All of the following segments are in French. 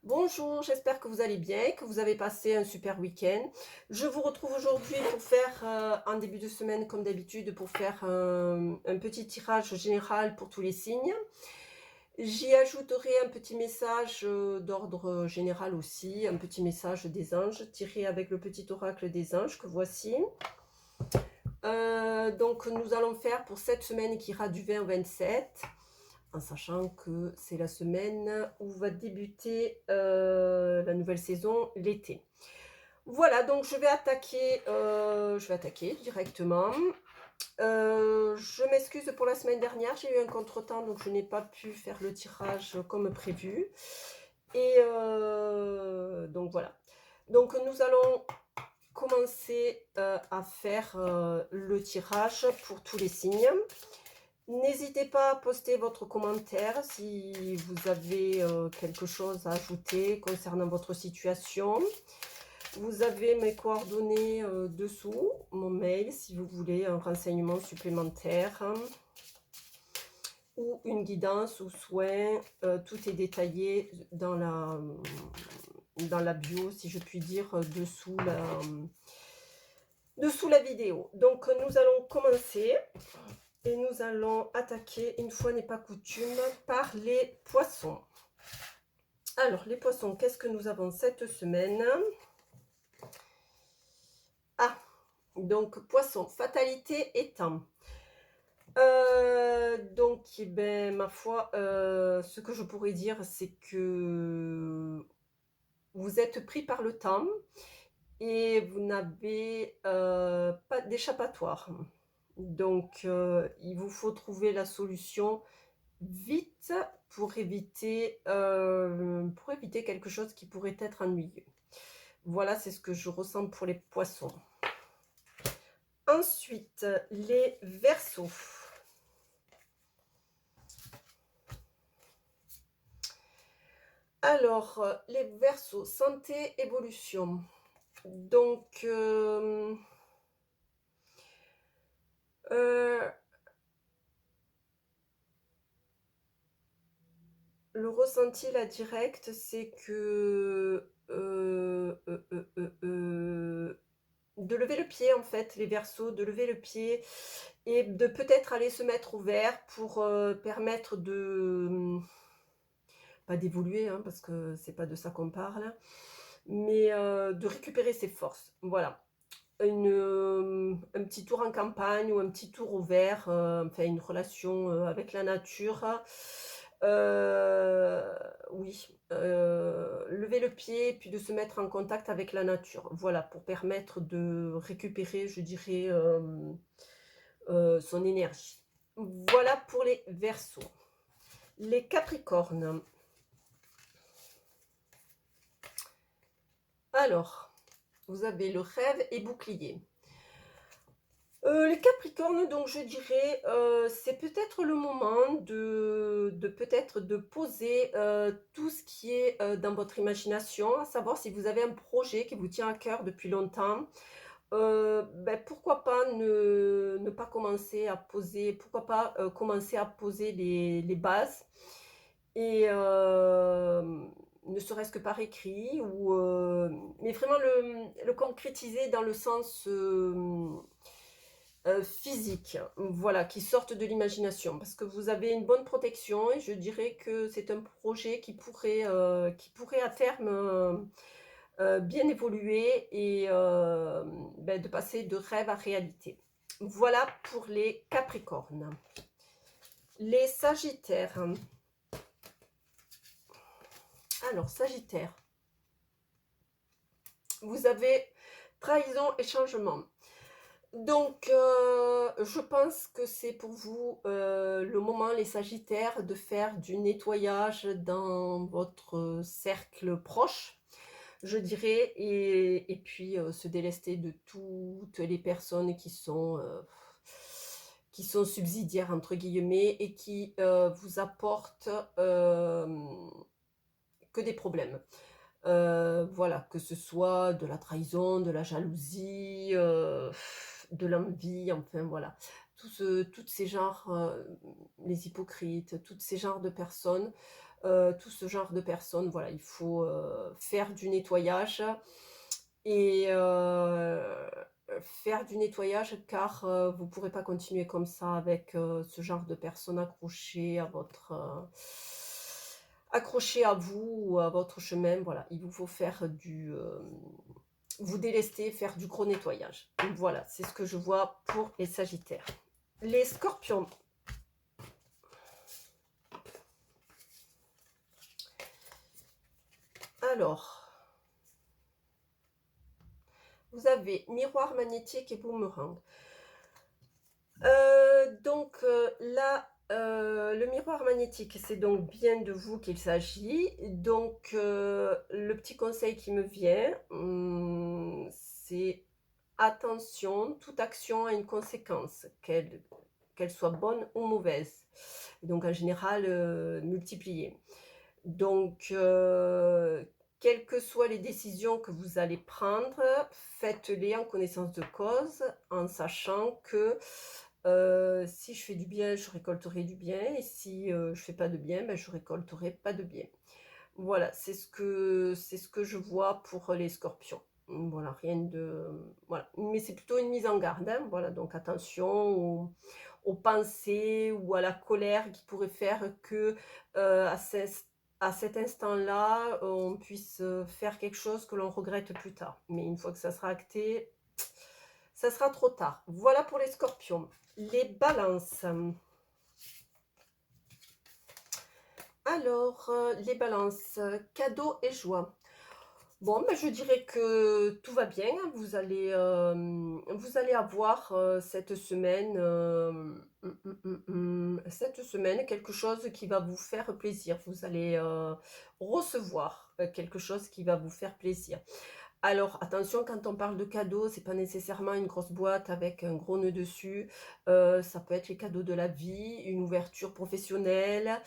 Bonjour, j'espère que vous allez bien, que vous avez passé un super week-end. Je vous retrouve aujourd'hui pour faire, en début de semaine comme d'habitude, pour faire un petit tirage général pour tous les signes. J'y ajouterai un petit message d'ordre général aussi, un petit message des anges tiré avec le petit oracle des anges que voici. Donc nous allons faire pour cette semaine qui ira du 20 au 27, en sachant que c'est la semaine où va débuter la nouvelle saison, l'été. Voilà, donc je vais attaquer directement. Je m'excuse pour la semaine dernière, j'ai eu un contretemps, donc je n'ai pas pu faire le tirage comme prévu. Et donc voilà. Donc nous allons commencer à faire le tirage pour tous les signes. N'hésitez pas à poster votre commentaire si vous avez quelque chose à ajouter concernant votre situation. Vous avez mes coordonnées dessous, mon mail si vous voulez un renseignement supplémentaire ou une guidance ou soin. Tout est détaillé dans la bio, si je puis dire, dessous la vidéo. Donc nous allons commencer. Et nous allons attaquer, une fois n'est pas coutume, par les poissons. Alors, les poissons, qu'est-ce que nous avons cette semaine? Ah, donc poissons, fatalité et temps. Donc, eh ben, ma foi, ce que je pourrais dire, c'est que vous êtes pris par le temps et vous n'avez pas d'échappatoire. Donc, il vous faut trouver la solution vite pour éviter quelque chose qui pourrait être ennuyeux. Voilà, c'est ce que je ressens pour les poissons. Ensuite, les Verseaux. Alors, les Verseaux, santé, évolution. Donc, le ressenti, la direct, c'est que de lever le pied, en fait, les Verseaux, de lever le pied et de peut-être aller se mettre au vert pour permettre pas d'évoluer, hein, parce que c'est pas de ça qu'on parle, mais de récupérer ses forces. Voilà. Un petit tour en campagne ou un petit tour au vert, enfin une relation avec la nature. Oui, lever le pied, puis de se mettre en contact avec la nature. Voilà, pour permettre de récupérer, je dirais, son énergie. Voilà pour les Verseaux. Les Capricornes. Alors, vous avez le rêve et bouclier. Les Capricornes, donc je dirais, c'est peut-être le moment de peut-être de poser, tout ce qui est, dans votre imagination, à savoir si vous avez un projet qui vous tient à cœur depuis longtemps. Pourquoi pas ne pas commencer à poser, pourquoi pas, commencer à poser les bases et ne serait-ce que par écrit ou mais vraiment le concrétiser dans le sens, physique, voilà, qui sortent de l'imagination. Parce que vous avez une bonne protection et je dirais que c'est un projet qui pourrait à terme, bien évoluer et de passer de rêve à réalité. Voilà pour les Capricornes. Les Sagittaires. Alors, Sagittaire, vous avez trahison et changement. Donc, je pense que c'est pour vous le moment, les Sagittaires, de faire du nettoyage dans votre cercle proche, je dirais, et puis se délester de toutes les personnes qui sont subsidiaires, entre guillemets, et qui vous apportent que des problèmes. Voilà, que ce soit de la trahison, de la jalousie, de l'envie, enfin voilà. Toutes ces genres, les hypocrites, tous ces genres de personnes, tout ce genre de personnes. Voilà, il faut, faire du nettoyage et faire du nettoyage car, vous ne pourrez pas continuer comme ça avec, ce genre de personnes accrochées à vous ou à votre chemin. Voilà, il vous faut faire vous délester, faire du gros nettoyage. Voilà, c'est ce que je vois pour les sagittaires. Les scorpions. Alors, vous avez miroir magnétique et boomerang. Là, le miroir magnétique, c'est donc bien de vous qu'il s'agit. Donc, le petit conseil qui me vient, c'est attention, toute action a une conséquence, qu'elle soit bonne ou mauvaise. Donc, en général, multipliée. Donc, quelles que soient les décisions que vous allez prendre, faites-les en connaissance de cause, en sachant que si je fais du bien, je récolterai du bien, et si je fais pas de bien, ben, je récolterai pas de bien. Voilà, c'est ce que je vois pour les scorpions. Voilà, rien de... Voilà. Mais c'est plutôt une mise en garde, hein. Voilà, donc attention aux pensées ou à la colère qui pourrait faire que à cet instant-là, on puisse faire quelque chose que l'on regrette plus tard. Mais une fois que ça sera acté, ça sera trop tard. Voilà pour les scorpions. Les balances. Alors, les balances, cadeaux et joie. Bon, ben, je dirais que tout va bien. Vous allez avoir cette semaine quelque chose qui va vous faire plaisir. Vous allez recevoir quelque chose qui va vous faire plaisir. Alors, attention, quand on parle de cadeaux, c'est pas nécessairement une grosse boîte avec un gros nœud dessus. Ça peut être les cadeaux de la vie, une ouverture professionnelle.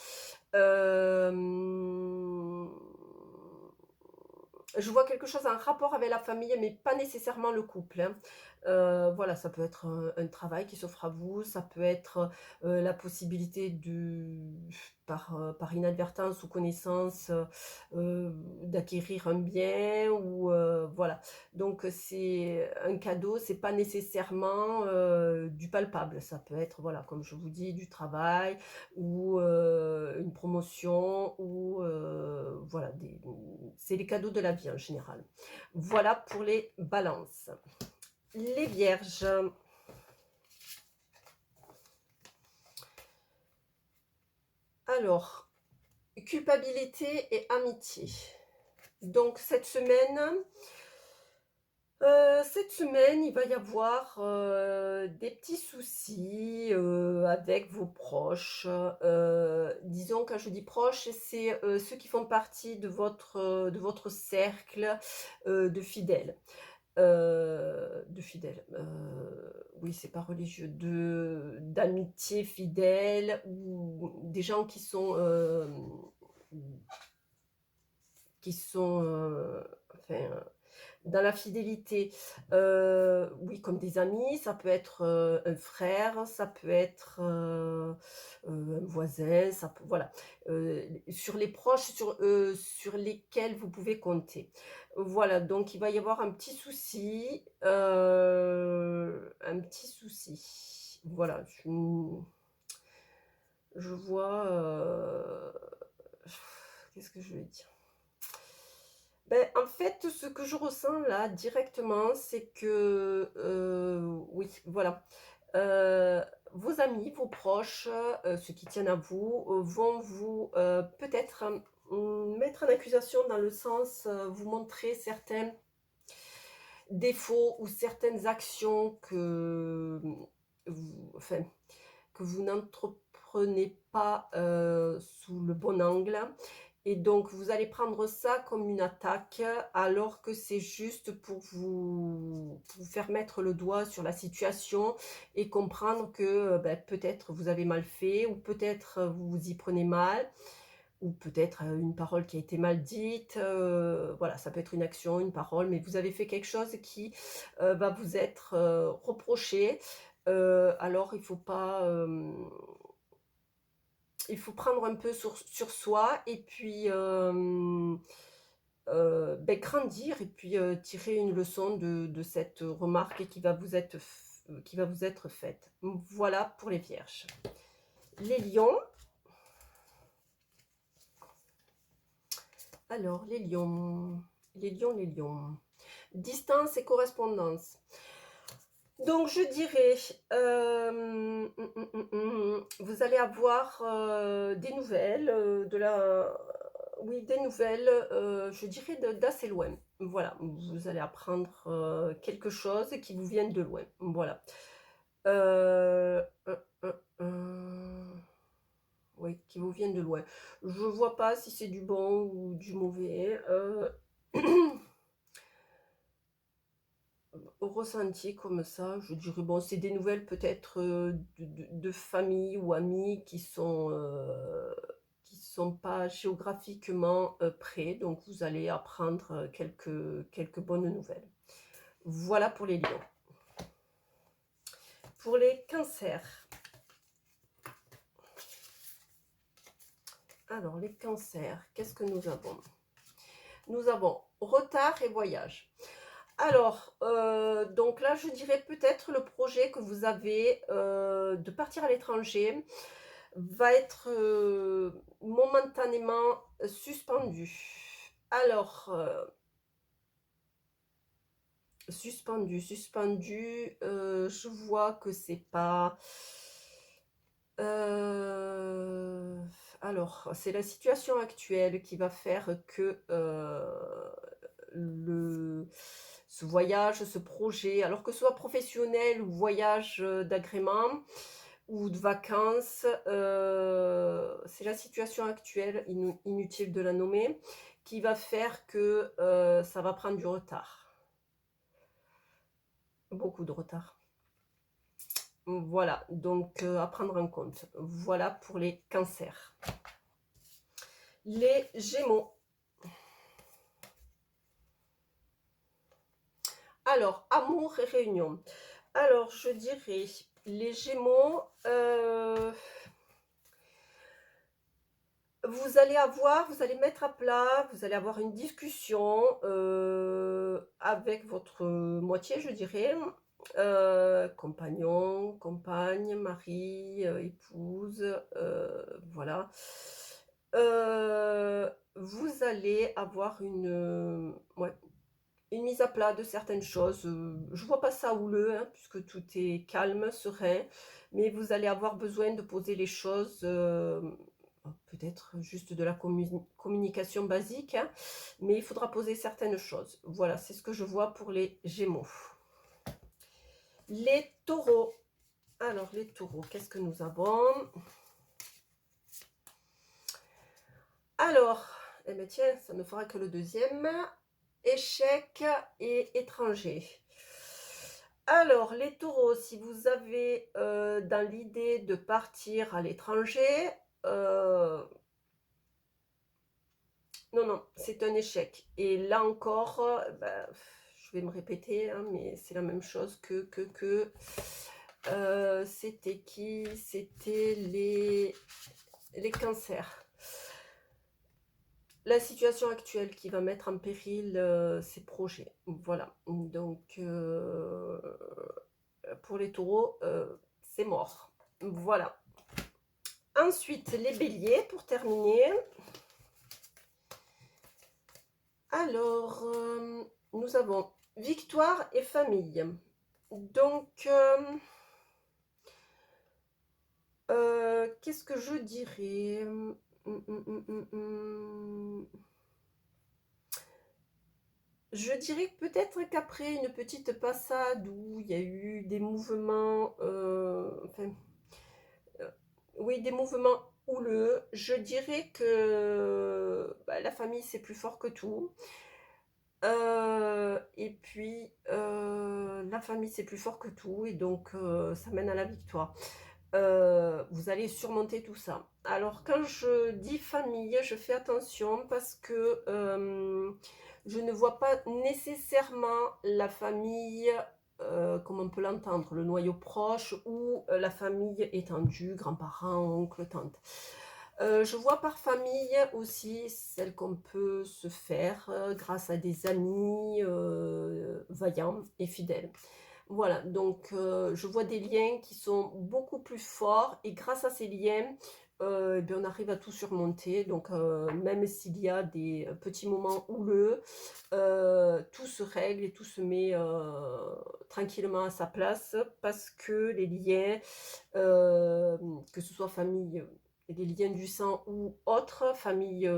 Hem, je vois quelque chose en rapport avec la famille, mais pas nécessairement le couple, hein. Voilà, ça peut être un travail qui s'offre à vous, ça peut être, la possibilité par inadvertance ou connaissance, d'acquérir un bien ou, voilà. Donc, c'est un cadeau, c'est pas nécessairement, du palpable. Ça peut être, voilà, comme je vous dis, du travail ou, une promotion ou, voilà, c'est les cadeaux de la vie en général. Voilà pour les balances. Les vierges. Alors, culpabilité et amitié. Donc cette semaine, il va y avoir, des petits soucis, avec vos proches. Disons, quand je dis proches, c'est, ceux qui font partie de votre cercle, de fidèles, oui, c'est pas religieux, d'amitié fidèles ou des gens qui sont, enfin, dans la fidélité, oui, comme des amis, ça peut être, un frère, ça peut être, un voisin, ça peut voilà, sur les proches sur lesquels vous pouvez compter. Voilà, donc il va y avoir un petit souci. Voilà, je vois, qu'est-ce que je vais dire? Ben en fait, ce que je ressens là directement, c'est que, oui, voilà, heu, vos amis, vos proches, ceux qui tiennent à vous, vont vous, peut-être, mettre en accusation dans le sens, vous montrer certains défauts ou certaines actions enfin, que vous n'entreprenez pas, sous le bon angle et donc vous allez prendre ça comme une attaque, alors que c'est juste pour vous faire mettre le doigt sur la situation et comprendre que, peut-être vous avez mal fait ou peut-être, vous vous y prenez mal ou peut-être, une parole qui a été mal dite, voilà, ça peut être une action, une parole, mais vous avez fait quelque chose qui, va vous être, reproché. Alors il faut pas, il faut prendre un peu sur soi et puis grandir et puis tirer une leçon de cette remarque qui va vous être faite. Voilà pour les vierges. Les lions. Alors, les lions. Les lions, les lions. Distance et correspondance. Donc, je dirais, vous allez avoir des nouvelles, oui, des nouvelles, je dirais d'assez loin. Voilà, vous allez apprendre quelque chose qui vous vient de loin. Voilà. Euh, euh, euh, euh, oui, qui vous vient de loin. Je vois pas si c'est du bon ou du mauvais. Ressenti comme ça, je dirais, bon, c'est des nouvelles peut-être de famille ou amis qui sont pas géographiquement près, donc vous allez apprendre quelques bonnes nouvelles. Voilà pour les lions. Pour les cancers. Alors, les cancers, qu'est-ce que nous avons? Nous avons retard et voyage. Alors, donc là, je dirais peut-être le projet que vous avez de partir à l'étranger va être momentanément suspendu. Alors, suspendu, je vois que c'est pas... alors, c'est la situation actuelle qui va faire que ce voyage, ce projet, alors que ce soit professionnel ou voyage d'agrément ou de vacances, c'est la situation actuelle, inutile de la nommer, qui va faire que ça va prendre du retard. Beaucoup de retard. Voilà, donc à prendre en compte. Voilà pour les cancers. Les Gémeaux. Alors, amour et réunion. Alors, je dirais, les Gémeaux, vous allez mettre à plat, vous allez avoir une discussion avec votre moitié, je dirais, compagnon, compagne, mari, épouse, voilà. Vous allez avoir ouais, une mise à plat de certaines choses. Je vois pas ça houleux, hein, puisque tout est calme, serein, mais vous allez avoir besoin de poser les choses, peut-être juste de la communication basique, hein, mais il faudra poser certaines choses. Voilà, c'est ce que je vois pour les Gémeaux. Les Taureaux. Alors, les Taureaux, qu'est-ce que nous avons? Alors, eh bien tiens, ça ne fera que le deuxième. Échec et étranger. Alors, les taureaux, si vous avez dans l'idée de partir à l'étranger, non, c'est un échec. Et là encore, je vais me répéter, hein, mais c'est la même chose que c'était qui? C'était les cancers. La situation actuelle qui va mettre en péril ces projets. Voilà. Donc, pour les taureaux, c'est mort. Voilà. Ensuite, les béliers, pour terminer. Alors, nous avons victoire et famille. Donc, qu'est-ce que je dirais? Je dirais peut-être qu'après une petite passade où il y a eu des mouvements, oui, des mouvements houleux, je dirais que la famille c'est plus fort que tout. Et puis la famille c'est plus fort que tout et donc ça mène à la victoire. Vous allez surmonter tout ça. Alors quand je dis famille, je fais attention parce que je ne vois pas nécessairement la famille comme on peut l'entendre, le noyau proche ou la famille étendue, grands-parents, oncles, tantes. Je vois par famille aussi celle qu'on peut se faire, grâce à des amis, vaillants et fidèles. Voilà, donc je vois des liens qui sont beaucoup plus forts et grâce à ces liens, et bien, on arrive à tout surmonter. Donc même s'il y a des petits moments houleux, tout se règle et tout se met, tranquillement à sa place parce que les liens, que ce soit famille, des liens du sang ou autres, famille,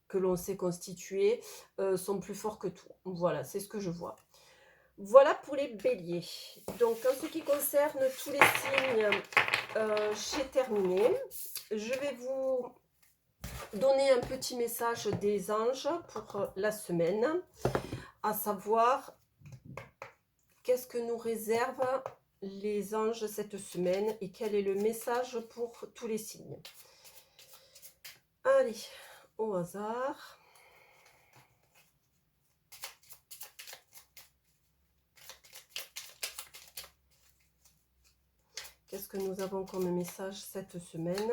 que l'on s'est constituée, sont plus forts que tout. Voilà, c'est ce que je vois. Voilà pour les béliers. Donc en ce qui concerne tous les signes, j'ai terminé. Je vais vous donner un petit message des anges pour la semaine, à savoir qu'est-ce que nous réservent les anges cette semaine et quel est le message pour tous les signes. Allez, au hasard. Qu'est-ce que nous avons comme message cette semaine?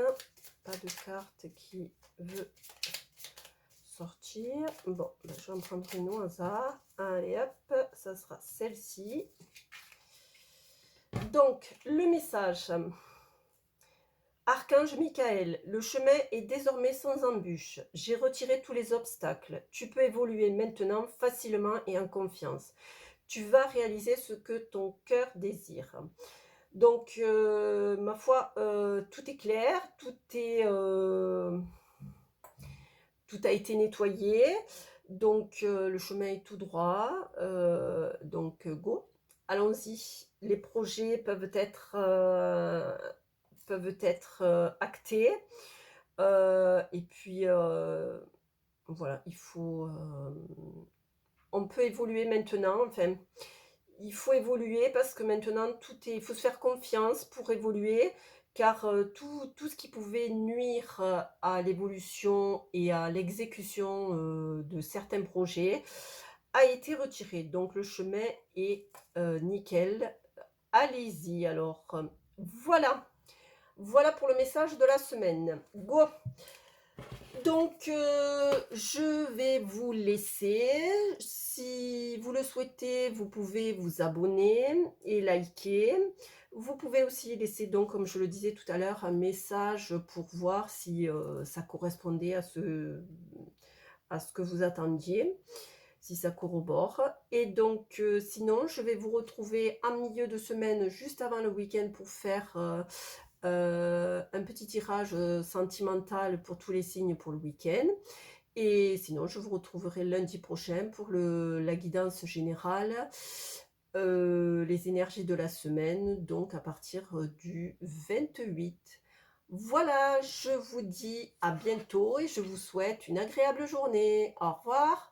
Pas de carte qui veut sortir. Bon, ben, je vais en prendre une au hasard. Allez hop, ça sera celle-ci. Donc, le message. Archange Michael, le chemin est désormais sans embûche. J'ai retiré tous les obstacles. Tu peux évoluer maintenant facilement et en confiance. Tu vas réaliser ce que ton cœur désire. Donc, ma foi, tout est clair, tout a été nettoyé. Donc, le chemin est tout droit. Donc, go. Allons-y. Les projets peuvent être actés. Et puis, voilà, on peut évoluer maintenant. Enfin, il faut évoluer parce que maintenant, il faut se faire confiance pour évoluer, car tout ce qui pouvait nuire à l'évolution et à l'exécution de certains projets a été retiré. Donc, le chemin est nickel. Allez-y alors. Voilà. Voilà pour le message de la semaine. Go! Donc, je vais vous laisser. Si vous le souhaitez, vous pouvez vous abonner et liker. Vous pouvez aussi laisser donc, comme je le disais tout à l'heure, un message pour voir si ça correspondait à ce que vous attendiez, si ça corrobore. Et donc, sinon, je vais vous retrouver en milieu de semaine, juste avant le week-end, pour faire un petit tirage sentimental pour tous les signes pour le week-end. Et sinon, je vous retrouverai lundi prochain pour la guidance générale, les énergies de la semaine, donc à partir du 28. Voilà, je vous dis à bientôt et je vous souhaite une agréable journée. Au revoir.